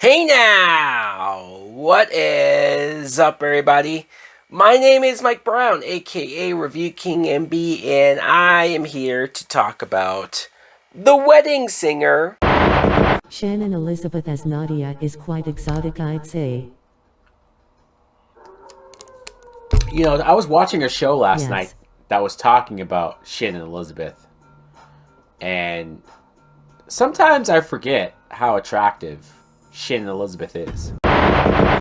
Hey now! What is up, everybody? My name is Mike Brown, aka Review King MB, and I am here to talk about The Wedding Singer. Shannon Elizabeth as Nadia is quite exotic, I'd say. I was watching a show last night Yes. that was talking about Shannon Elizabeth, and sometimes I forget how attractive Shannon Elizabeth is.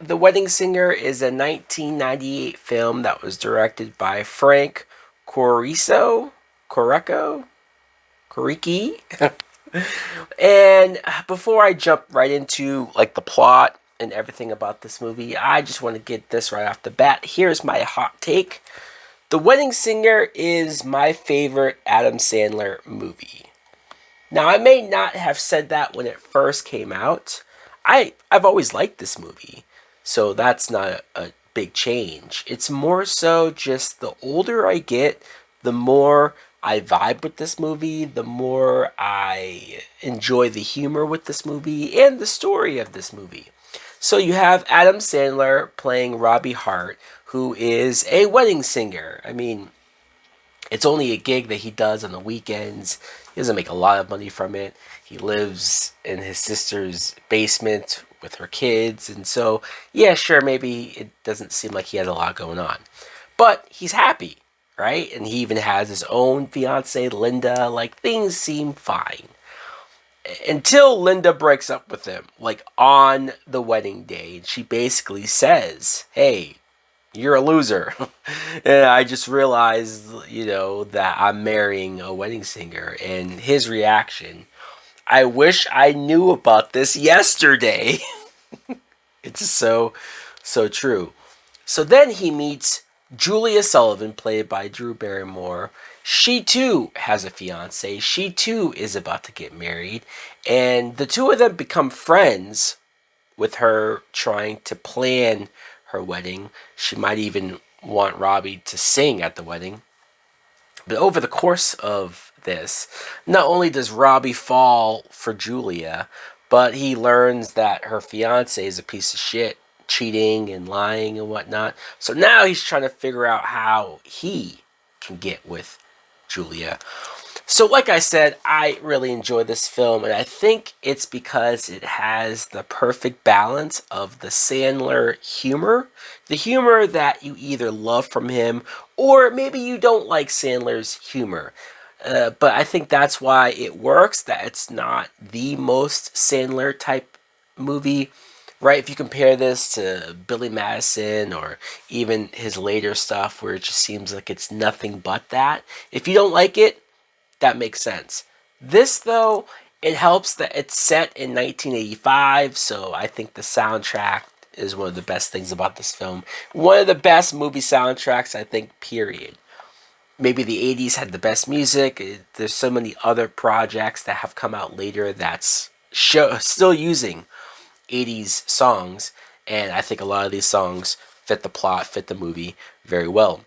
The Wedding Singer is a 1998 film that was directed by Frank Corico? Correcco? Coriki? And before I jump right into the plot and everything about this movie, I just want to get this right off the bat. Here's my hot take. The Wedding Singer is my favorite Adam Sandler movie. Now, I may not have said that when it first came out. I've always liked this movie, so that's not a big change. It's more so just the older I get, the more I vibe with this movie, the more I enjoy the humor with this movie and the story of this movie. So you have Adam Sandler playing Robbie Hart, who is a wedding singer. I mean, it's only a gig that he does on the weekends. He doesn't make a lot of money from it. He lives in his sister's basement with her kids. And so, yeah, sure, maybe it doesn't seem like he has a lot going on. But he's happy, right? And he even has his own fiance, Linda. Like, things seem fine. Until Linda breaks up with him, on the wedding day. And she basically says, hey, you're a loser. And I just realized, that I'm marrying a wedding singer. And his reaction, I wish I knew about this yesterday. It's so true. So then he meets Julia Sullivan, played by Drew Barrymore. She too has a fiance. She too is about to get married. And the two of them become friends with her trying to plan her wedding. She might even want Robbie to sing at the wedding. But over the course of this, not only does Robbie fall for Julia, but he learns that her fiance is a piece of shit, cheating and lying and whatnot. So now he's trying to figure out how he can get with Julia. So, like I said, I really enjoy this film, and I think it's because it has the perfect balance of the Sandler humor, the humor that you either love from him, or maybe you don't like Sandler's humor. But I think that's why it works, that it's not the most Sandler type movie, right? If you compare this to Billy Madison or even his later stuff where it just seems like it's nothing but that, if you don't like it, that makes sense. This, though, it helps that it's set in 1985, so I think the soundtrack is one of the best things about this film. One of the best movie soundtracks, I think, period. Maybe the 80s had the best music. There's so many other projects that have come out later that's still using 80s songs, and I think a lot of these songs fit the plot, fit the movie very well.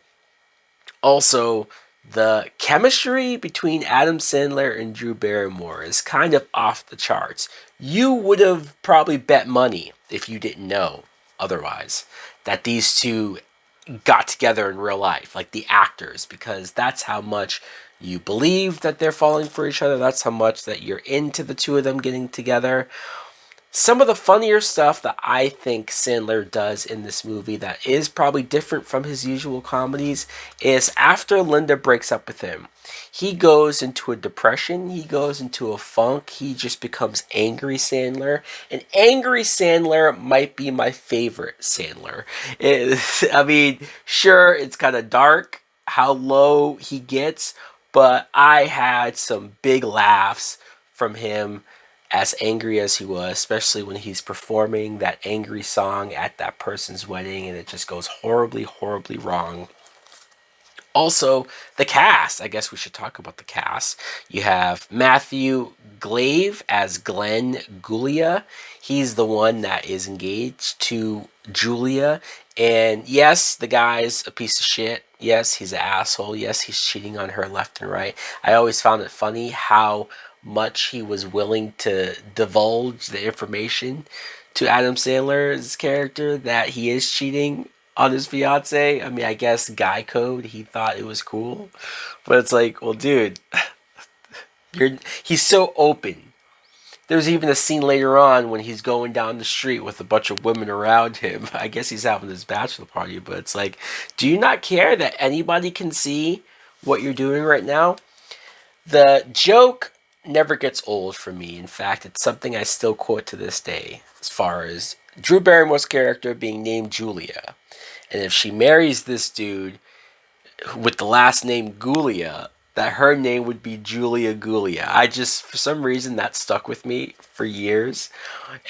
Also, the chemistry between Adam Sandler and Drew Barrymore is kind of off the charts. You would have probably bet money, if you didn't know otherwise, that these two got together in real life, like the actors, because that's how much you believe that they're falling for each other. That's how much that you're into the two of them getting together. Some of the funnier stuff that I think Sandler does in this movie that is probably different from his usual comedies is after Linda breaks up with him, he goes into a depression, he goes into a funk, he just becomes angry Sandler. And angry Sandler might be my favorite Sandler. I mean, sure, it's kind of dark how low he gets, but I had some big laughs from him as angry as he was, especially when he's performing that angry song at that person's wedding and it just goes horribly, horribly wrong. Also, the cast. I guess we should talk about the cast. You have Matthew Glave as Glenn Gulia. He's the one that is engaged to Julia. And yes, the guy's a piece of shit. Yes, he's an asshole. Yes, he's cheating on her left and right. I always found it funny how much he was willing to divulge the information to Adam Sandler's character that he is cheating on his fiance. I mean, I guess guy code, he thought it was cool. But it's like, well, dude, he's so open. There's even a scene later on when he's going down the street with a bunch of women around him. I guess he's having his bachelor party, but it's like, do you not care that anybody can see what you're doing right now? The joke never gets old for me. In fact, it's something I still quote to this day, as far as Drew Barrymore's character being named Julia. And if she marries this dude with the last name Gulia, that her name would be Julia Gulia. I just, for some reason, that stuck with me for years.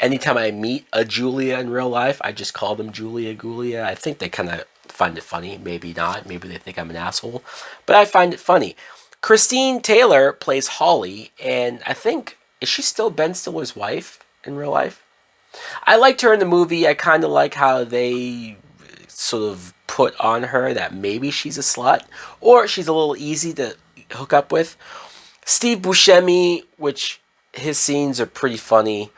Anytime I meet a Julia in real life, I just call them Julia Gulia. I think they kind of find it funny. Maybe not. Maybe they think I'm an asshole. But I find it funny. Christine Taylor plays Holly, and I think, is she still Ben Stiller's wife in real life? I liked her in the movie. I kind of like how they sort of put on her that maybe she's a slut, or she's a little easy to hook up with. Steve Buscemi, which his scenes are pretty funny.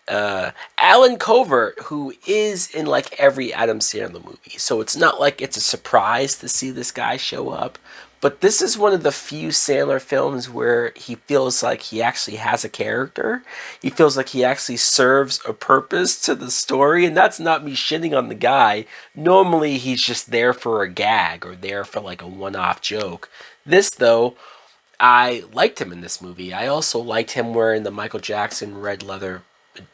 Alan Covert, who is in like every Adam Sandler movie, so it's not like it's a surprise to see this guy show up. But this is one of the few Sandler films where he feels like he actually has a character. He feels like he actually serves a purpose to the story, and that's not me shitting on the guy. Normally, he's just there for a gag or there for like a one-off joke. This, though, I liked him in this movie. I also liked him wearing the Michael Jackson red leather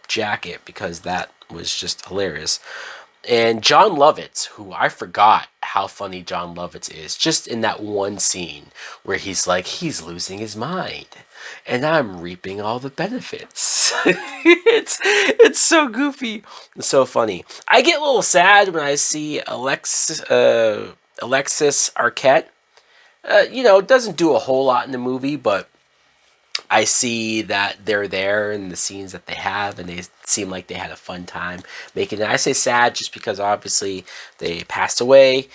jacket because that was just hilarious. And John Lovitz, who I forgot how funny John Lovitz is, just in that one scene where he's like, he's losing his mind, and I'm reaping all the benefits. it's so goofy and so funny. I get a little sad when I see Alexis Arquette. Doesn't do a whole lot in the movie, but I see that they're there in the scenes that they have, and they seem like they had a fun time making it. I say sad just because obviously they passed away.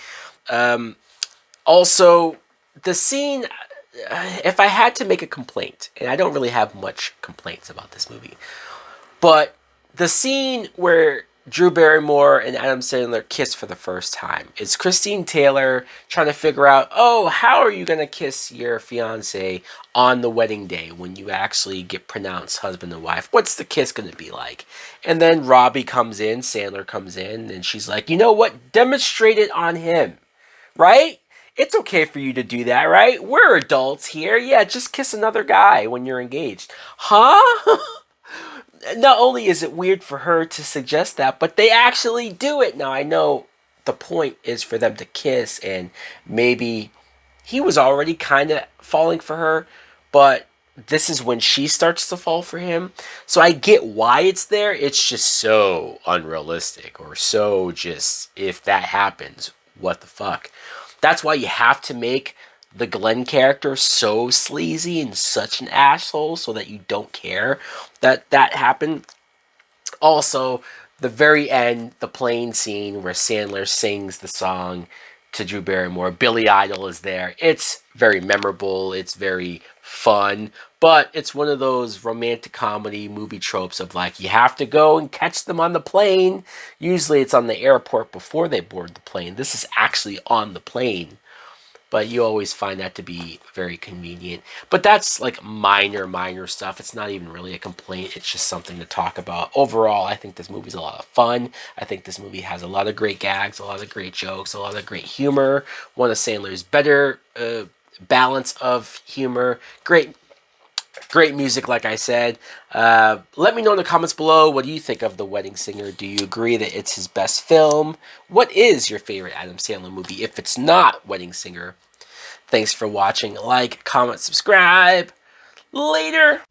Also, the scene, if I had to make a complaint, and I don't really have much complaints about this movie, but the scene where Drew Barrymore and Adam Sandler kiss for the first time. It's Christine Taylor trying to figure out, how are you going to kiss your fiance on the wedding day when you actually get pronounced husband and wife? What's the kiss going to be like? And then Robbie comes in, Sandler comes in, and she's like, you know what? Demonstrate it on him, right? It's okay for you to do that, right? We're adults here. Yeah, just kiss another guy when you're engaged. Huh? Not only is it weird for her to suggest that, but they actually do it. Now, I know the point is for them to kiss, and maybe he was already kind of falling for her, but this is when she starts to fall for him. So I get why it's there. It's just so unrealistic, or so just, if that happens, what the fuck? That's why you have to make the Glenn character so sleazy and such an asshole so that you don't care that happened. Also, the very end, the plane scene where Sandler sings the song to Drew Barrymore, Billy Idol is there. It's very memorable. It's very fun. But it's one of those romantic comedy movie tropes of like, you have to go and catch them on the plane. Usually it's on the airport before they board the plane. This is actually on the plane. But you always find that to be very convenient. But that's like minor stuff. It's not even really a complaint. It's just something to talk about. Overall, I think this movie's a lot of fun. I think this movie has a lot of great gags, a lot of great jokes, a lot of great humor. One of Sandler's better balance of humor. Great music, like I said. Let me know in the comments below, what do you think of The Wedding Singer? Do you agree that it's his best film? What is your favorite Adam Sandler movie if it's not Wedding Singer? Thanks for watching. Like, comment, subscribe. Later.